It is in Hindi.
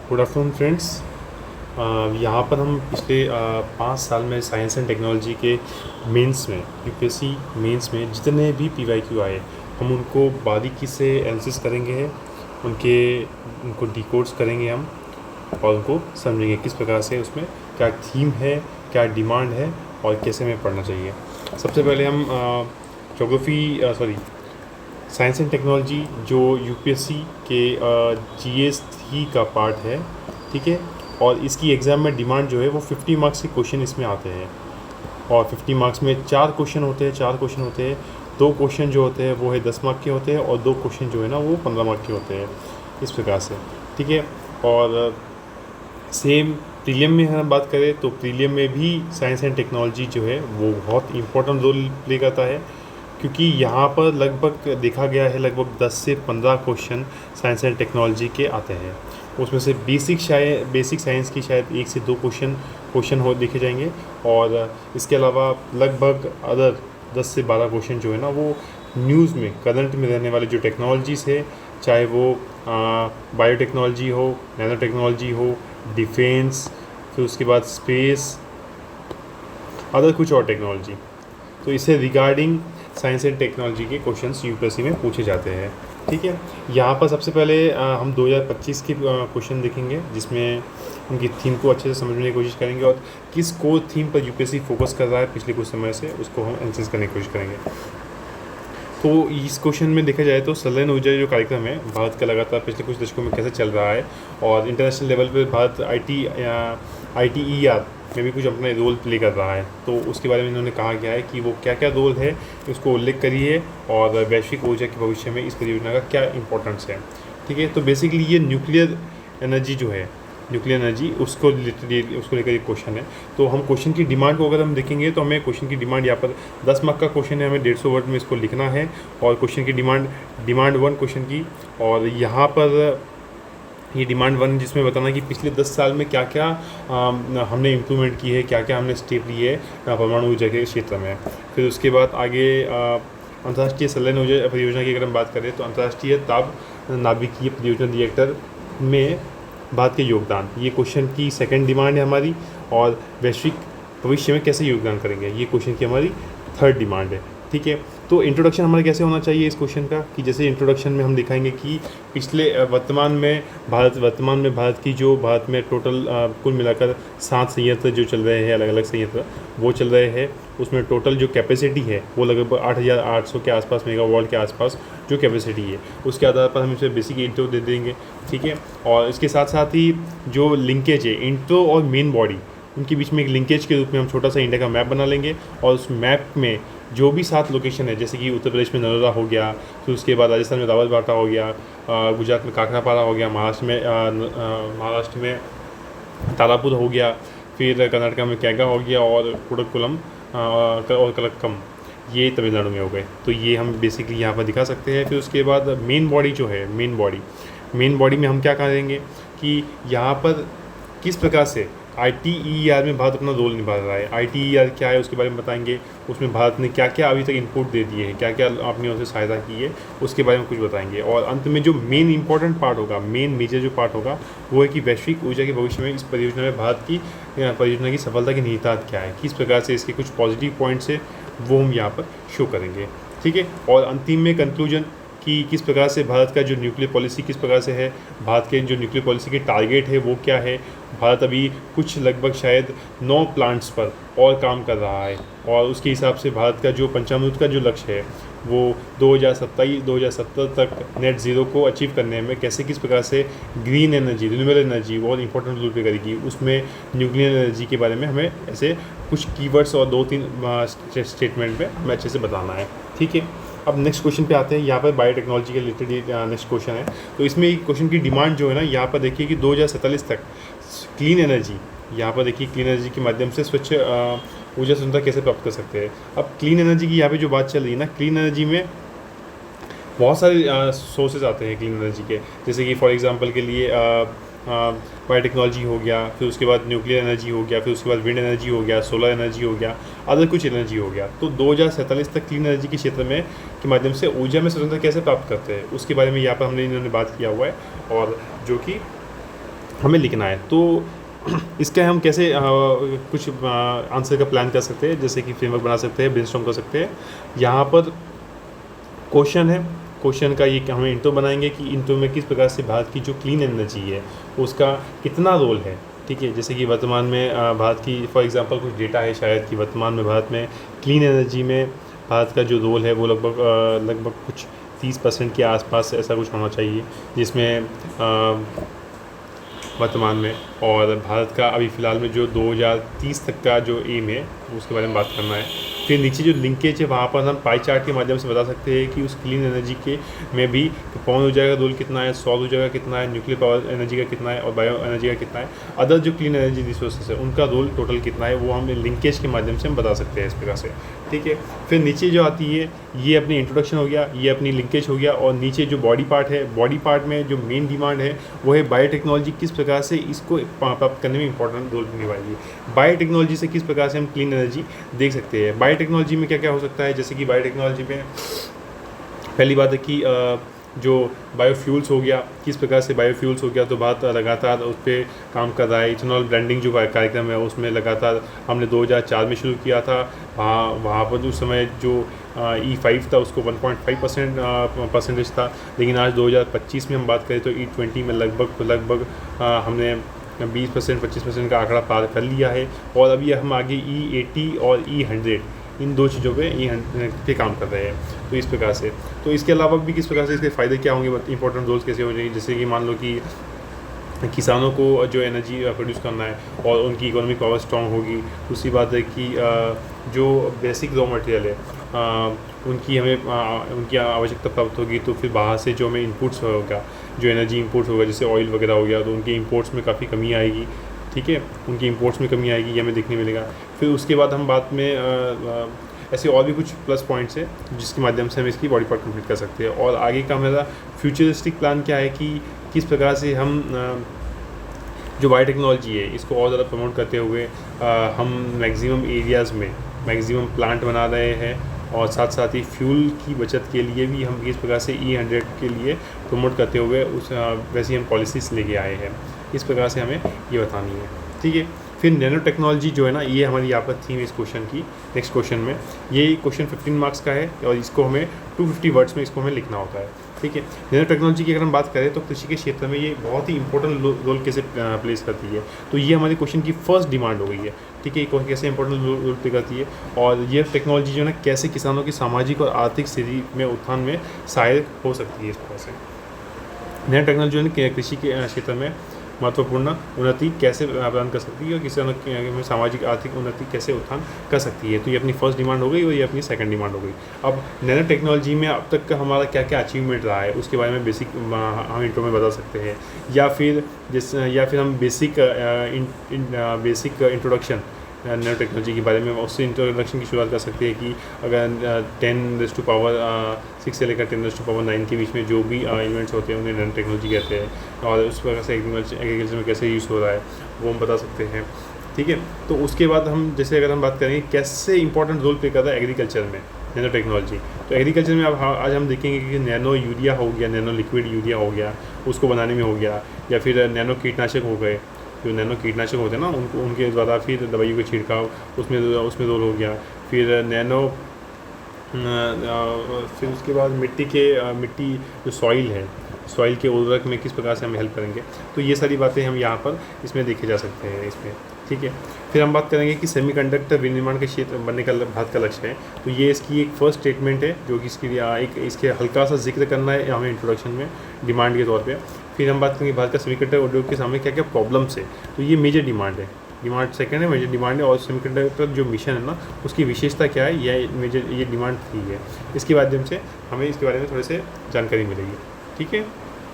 Good afternoon friends. यहाँ पर हम पिछले 5 साल में साइंस एंड टेक्नोलॉजी के मेंस में यूपीएससी मेंस में जितने भी पीवाईक्यू आए हम उनको बारीकी से एनालिसिस करेंगे, उनको डिकोड्स करेंगे हम और उनको समझेंगे किस प्रकार से उसमें क्या थीम है, क्या डिमांड है और कैसे हमें पढ़ना चाहिए। सबसे पहले हम साइंस एंड टेक्नोलॉजी जो यूपीएससी के जीएस 3 का पार्ट है, ठीक है। और इसकी एग्ज़ाम में डिमांड जो है वो 50 मार्क्स के क्वेश्चन इसमें आते हैं और 50 मार्क्स में 4 क्वेश्चन होते हैं। 2 क्वेश्चन जो होते हैं वो है 10 मार्क के होते हैं और 2 क्वेश्चन जो है ना वो 15 मार्क के होते हैं, इस प्रकार से, ठीक है। और सेम प्रीलियम में हम बात करें तो प्रीलियम में भी साइंस एंड टेक्नोलॉजी जो है वो बहुत इंपॉर्टेंट रोल प्ले करता है, क्योंकि यहाँ पर लगभग देखा गया है लगभग 10 से 15 क्वेश्चन साइंस एंड टेक्नोलॉजी के आते हैं। उसमें से बेसिक साइंस की शायद 1 से 2 क्वेश्चन हो देखे जाएंगे और इसके अलावा लगभग अदर 10 से 12 क्वेश्चन जो है ना वो न्यूज़ में करंट में रहने वाले जो टेक्नोलॉजीज़ है, चाहे वो बायोटेक्नोलॉजी हो, नैनो टेक्नोलॉजी हो, डिफेंस, फिर उसके बाद स्पेस, अदर कुछ और टेक्नोलॉजी, तो इससे रिगार्डिंग साइंस एंड टेक्नोलॉजी के क्वेश्चंस यूपीएससी में पूछे जाते हैं, ठीक है। यहाँ पर सबसे पहले हम 2025 के क्वेश्चन देखेंगे, जिसमें उनकी थीम को अच्छे से समझने की कोशिश करेंगे और किस कोर थीम पर यूपीएससी फोकस कर रहा है पिछले कुछ समय से, उसको हम एनालिसिस करने की कोशिश करेंगे। तो इस क्वेश्चन में देखा जाए तो सौर ऊर्जा जो कार्यक्रम है भारत का लगातार पिछले कुछ दशकों में कैसे चल रहा है और इंटरनेशनल लेवल पर भारत ITER में भी कुछ अपना रोल प्ले कर रहा है, तो उसके बारे में इन्होंने कहा गया है कि वो क्या क्या रोल है उसको उल्लेख करिए और वैश्विक ऊर्जा के भविष्य में इस परियोजना का क्या इंपॉर्टेंस है, ठीक है। तो बेसिकली ये न्यूक्लियर एनर्जी उसको लेकर एक क्वेश्चन है। तो हम क्वेश्चन की डिमांड को अगर हम देखेंगे तो हमें क्वेश्चन की डिमांड यहाँ पर 10 मार्क का क्वेश्चन है, हमें 150 वर्ड में इसको लिखना है और क्वेश्चन की डिमांड 1 क्वेश्चन की, और यहाँ पर ये डिमांड 1 जिसमें बताना कि पिछले 10 साल में क्या क्या हमने इम्प्रूवमेंट की है, क्या क्या हमने स्टेप लिए है परमाणु ऊर्जा के क्षेत्र में। फिर उसके बाद आगे अंतर्राष्ट्रीय सौर ऊर्जा परियोजना की अगर हम बात करें तो अंतर्राष्ट्रीय ताप नाभिकीय परियोजना रिएक्टर में भारत के योगदान, ये क्वेश्चन की सेकंड डिमांड है हमारी, और वैश्विक भविष्य में कैसे योगदान करेंगे, ये क्वेश्चन की हमारी थर्ड डिमांड है, ठीक है। तो इंट्रोडक्शन हमारा कैसे होना चाहिए इस क्वेश्चन का, कि जैसे इंट्रोडक्शन में हम दिखाएंगे कि वर्तमान में भारत की जो भारत में टोटल कुल मिलाकर 7 संयंत्र जो चल रहे हैं, अलग अलग संयंत्र वो चल रहे हैं, उसमें टोटल जो कैपेसिटी है वो लगभग 8800 के आसपास मेगावाट के आसपास जो कैपेसिटी है, उसके आधार पर हम इसे बेसिक इंट्रो दे देंगे, ठीक है। और इसके साथ साथ ही जो लिंकेज है इंट्रो और मेन बॉडी, उनके बीच में एक लिंकेज के रूप में हम छोटा सा इंडिया का मैप बना लेंगे और उस मैप में जो भी 7 लोकेशन है, जैसे कि उत्तर प्रदेश में नरोदा हो गया, फिर उसके बाद राजस्थान में रावतबाटा हो गया, गुजरात में काकरापारा हो गया, महाराष्ट्र में तारापुर हो गया, फिर कर्नाटक में कैगा हो गया और कुडक्कुलम और कलक्कम, ये तमिलनाडु में हो गए। तो ये हम बेसिकली यहाँ पर दिखा सकते हैं। फिर उसके बाद मेन बॉडी जो है, मेन बॉडी में हम क्या करेंगे कि यहाँ पर किस प्रकार से ITER में भारत अपना रोल निभा रहा है, ITER क्या है उसके बारे में बताएंगे, उसमें भारत ने क्या क्या अभी तक इनपुट दे दिए हैं, क्या क्या आपने उनसे सहायता की है, उसके बारे में कुछ बताएंगे। और अंत में जो मेन इंपॉर्टेंट पार्ट होगा, मेजर जो पार्ट होगा वो है कि वैश्विक ऊर्जा के भविष्य में इस परियोजना में भारत की परियोजना की सफलता की निहितार्थ क्या है, किस प्रकार से इसके कुछ पॉजिटिव पॉइंट्स है वो हम यहाँ पर शो करेंगे, ठीक है। और अंतिम में कंक्लूजन कि किस प्रकार से भारत का जो न्यूक्लियर पॉलिसी किस प्रकार से है, भारत के जो न्यूक्लियर पॉलिसी के टारगेट है वो क्या है, भारत अभी कुछ लगभग शायद 9 प्लांट्स पर और काम कर रहा है और उसके हिसाब से भारत का जो पंचामृत का जो लक्ष्य है वो 2070 तक नेट ज़ीरो को अचीव करने में कैसे किस प्रकार से ग्रीन एनर्जी, रिन्यूएबल एनर्जी बहुत इंपॉर्टेंट रोल प्ले करेगी, उसमें न्यूक्लियर एनर्जी के बारे में हमें ऐसे कुछ कीवर्ड्स और 2-3 स्टेटमेंट में हमें अच्छे से बताना है, ठीक है। अब नेक्स्ट क्वेश्चन पे आते हैं। यहाँ पर बायोटेक्नोलॉजी के रिलेटेड नेक्स्ट क्वेश्चन है। तो इसमें क्वेश्चन की डिमांड जो है ना, यहाँ पर देखिए कि 2047 तक क्लीन एनर्जी, यहाँ पर देखिए क्लीन एनर्जी के माध्यम से स्वच्छ ऊर्जा स्वतंत्रता कैसे प्राप्त कर सकते हैं। अब क्लीन एनर्जी की यहाँ पे जो बात चल रही है ना, क्लीन एनर्जी में बहुत सारे सोर्सेज आते हैं क्लीन एनर्जी के, जैसे कि फॉर एग्जांपल के लिए बायोटेक्नोलॉजी हो गया, फिर उसके बाद न्यूक्लियर एनर्जी हो गया, फिर उसके बाद विंड एनर्जी हो गया, सोलर एनर्जी हो गया, अदर कुछ एनर्जी हो गया। तो 2047 तक क्लीन एनर्जी के क्षेत्र में के माध्यम से ऊर्जा में स्वतंत्रता कैसे प्राप्त करते हैं उसके बारे में यहाँ पर इन्होंने बात किया हुआ है, और जो कि हमें लिखना है। तो इसका हम कैसे कुछ आंसर का प्लान कर सकते हैं, जैसे कि फ्रेमवर्क बना सकते हैं, ब्रेनस्टॉर्म कर सकते हैं। यहाँ पर क्वेश्चन है, क्वेश्चन का ये हमें इंट्रो बनाएंगे कि इंट्रो में किस प्रकार से भारत की जो क्लीन एनर्जी है उसका कितना रोल है। ठीक है, जैसे कि वर्तमान में भारत की फॉर एग्जांपल कुछ डेटा है शायद कि वर्तमान में भारत में क्लीन एनर्जी में भारत का जो रोल है वो लगभग कुछ 30% के आसपास ऐसा कुछ होना चाहिए, जिसमें वर्तमान में, और भारत का अभी फ़िलहाल में जो 2030 तक का जो एम है उसके बारे में बात करना है। फिर नीचे जो लिंकेज है वहाँ पर हम पाई चार्ट के माध्यम से बता सकते हैं कि उस क्लीन एनर्जी के में भी पवन ऊर्जा का रोल कितना है, सौर ऊर्जा का कितना है, न्यूक्लियर पावर एनर्जी का कितना है और बायो एनर्जी का कितना है, अदर जो क्लीन एनर्जी रिसोर्सेज है उनका रोल टोटल कितना है, वो हम लिंकेज के माध्यम से हम बता सकते हैं इस प्रकार से। ठीक है, फिर नीचे जो आती है ये अपनी इंट्रोडक्शन हो गया, ये अपनी लिंकेज हो गया, और नीचे जो बॉडी पार्ट है, बॉडी पार्ट में जो मेन डिमांड है वो है बायोटेक्नोलॉजी किस प्रकार से इसको प्राप्त करने में इंपॉर्टेंट रोल निभाएगी। बायोटेक्नोलॉजी से किस प्रकार से हम क्लीन एनर्जी देख सकते हैं। बायोटेक्नोलॉजी में क्या क्या हो सकता है, जैसे कि बायोटेक्नोलॉजी में पहली बात है कि जो बायोफ्यूल्स हो गया, किस प्रकार से बायोफ्यूल्स हो गया, तो बात लगातार उस पर काम कर रहा है। इथेनॉल ब्लेंडिंग जो कार्यक्रम है उसमें लगातार हमने 2004 में शुरू किया था। वहाँ पर उस समय जो E5 था उसको 1.5% परसेंटेज था, लेकिन आज 2025 में हम बात करें तो E20 में लगभग हमने 20% 25% का आंकड़ा पार कर लिया है, और अभी हम आगे E80 और E100 इन दो चीज़ों पे पे काम कर रहे हैं। तो इस प्रकार से, तो इसके अलावा भी किस प्रकार से इसके फ़ायदे क्या होंगे, इंपॉर्टेंट रोल्स कैसे हो जाएंगे, जैसे कि मान लो कि किसानों को जो एनर्जी प्रोड्यूस करना है और उनकी इकोनॉमिक पावर स्ट्रॉन्ग होगी। दूसरी बात है कि जो बेसिक रॉ मटेरियल है उनकी हमें उनकी आवश्यकता प्राप्त होगी, तो फिर बाहर से जो हमें इनपुट्स होगा, जो एनर्जी इंपोर्ट्स होगा जैसे ऑयल वगैरह हो गया, तो उनके इंपोर्ट्स में काफ़ी कमी आएगी। ठीक है, उनकी इंपोर्ट्स में कमी आएगी, ये हमें देखने मिलेगा। फिर उसके बाद हम बात में ऐसे और भी कुछ प्लस पॉइंट्स हैं जिसके माध्यम से हम इसकी बॉडी पार्ट कंप्लीट कर सकते हैं। और आगे का मेरा फ्यूचरिस्टिक प्लान क्या है कि किस प्रकार से हम जो बायोटेक्नोलॉजी है इसको और ज़्यादा प्रमोट करते हुए हम मैक्सिमम एरियाज़ में मैक्सिमम प्लांट बना रहे हैं, और साथ साथ ही फ्यूल की बचत के लिए भी हम किस प्रकार से E100 के लिए प्रमोट करते हुए उस वैसी हम पॉलिसीज़ लेके आए हैं। इस प्रकार से हमें ये बतानी है। ठीक है, फिर नैनो टेक्नोलॉजी जो है ना, ये हमारी यहाँ पर थीम इस क्वेश्चन की। नेक्स्ट क्वेश्चन में ये क्वेश्चन 15 मार्क्स का है और इसको हमें 250 वर्ड्स में इसको हमें लिखना होता है। ठीक है, नैनो टेक्नोलॉजी की अगर हम बात करें तो कृषि के क्षेत्र में ये बहुत ही इंपॉर्टेंट रोल कैसे प्लेस करती है, तो ये हमारे क्वेश्चन की फर्स्ट डिमांड हो गई है। ठीक है, कैसे इंपॉर्टेंट रोल प्ले करती है, और ये टेक्नोलॉजी जो है ना कैसे किसानों की सामाजिक और आर्थिक स्थिति में उत्थान में सहायक हो सकती है। इस तरह से नैनो टेक्नोलॉजी जो है कृषि के क्षेत्र में महत्वपूर्ण उन्नति कैसे प्रदान कर सकती है और किसानों की सामाजिक आर्थिक उन्नति कैसे उत्थान कर सकती है। तो ये अपनी फर्स्ट डिमांड हो गई और ये अपनी सेकंड डिमांड हो गई। अब नैनो टेक्नोलॉजी में अब तक का हमारा क्या क्या अचीवमेंट रहा है उसके बारे में बेसिक हम इंट्रो में बता सकते हैं, या फिर हम बेसिक इंट्रोडक्शन नैनो टेक्नोलॉजी के बारे में उससे इंट्रोडक्शन की शुरुआत कर सकते हैं कि अगर 10⁻⁶ से लेकर 10⁻⁹ के बीच में जो भी इवेंट्स होते हैं उन्हें नैनो टेक्नोलॉजी कहते हैं, और उस प्रकार से एग्रीकल्चर में कैसे यूज़ हो रहा है वो हम बता सकते हैं। ठीक है, तो उसके बाद हम जैसे अगर हम बात करेंगे कैसे इंपॉर्टेंट रोल प्ले करता है एग्रीकल्चर में नैनो टेक्नोलॉजी, तो एग्रीकल्चर में अब आज हम देखेंगे कि नैनो यूरिया हो गया, नैनो लिक्विड यूरिया हो गया, उसको बनाने में हो गया, या फिर नैनो कीटनाशक हो गए, जो नैनो कीटनाशक होते हैं ना उनके द्वारा फिर दवाइयों का छिड़काव उसमें रोल हो गया। फिर नैनो फिर उसके बाद मिट्टी जो सॉइल है, सॉइल के उर्वरक में किस प्रकार से हम हेल्प करेंगे, तो ये सारी बातें हम यहाँ पर इसमें देखे जा सकते हैं इसमें। ठीक है, फिर हम बात करेंगे कि सेमीकंडक्टर विनिर्माण के क्षेत्र बनने का भारत का लक्ष्य है, तो ये इसकी एक फर्स्ट स्टेटमेंट है जो कि इसके हल्का सा जिक्र करना है हमें इंट्रोडक्शन में डिमांड के तौर पे। फिर हम बात करेंगे भारत का सेमीकंडक्टर उद्योग के सामने क्या क्या प्रॉब्लम्स है, तो ये मेजर डिमांड है, डिमांड सेकंड है, मेजर डिमांड है, और सेमीकंडक्टर जो मिशन है ना उसकी विशेषता क्या है, ये डिमांड 3 है। इसके माध्यम से हमें इसके बारे में थोड़े से जानकारी मिलेगी। ठीक है।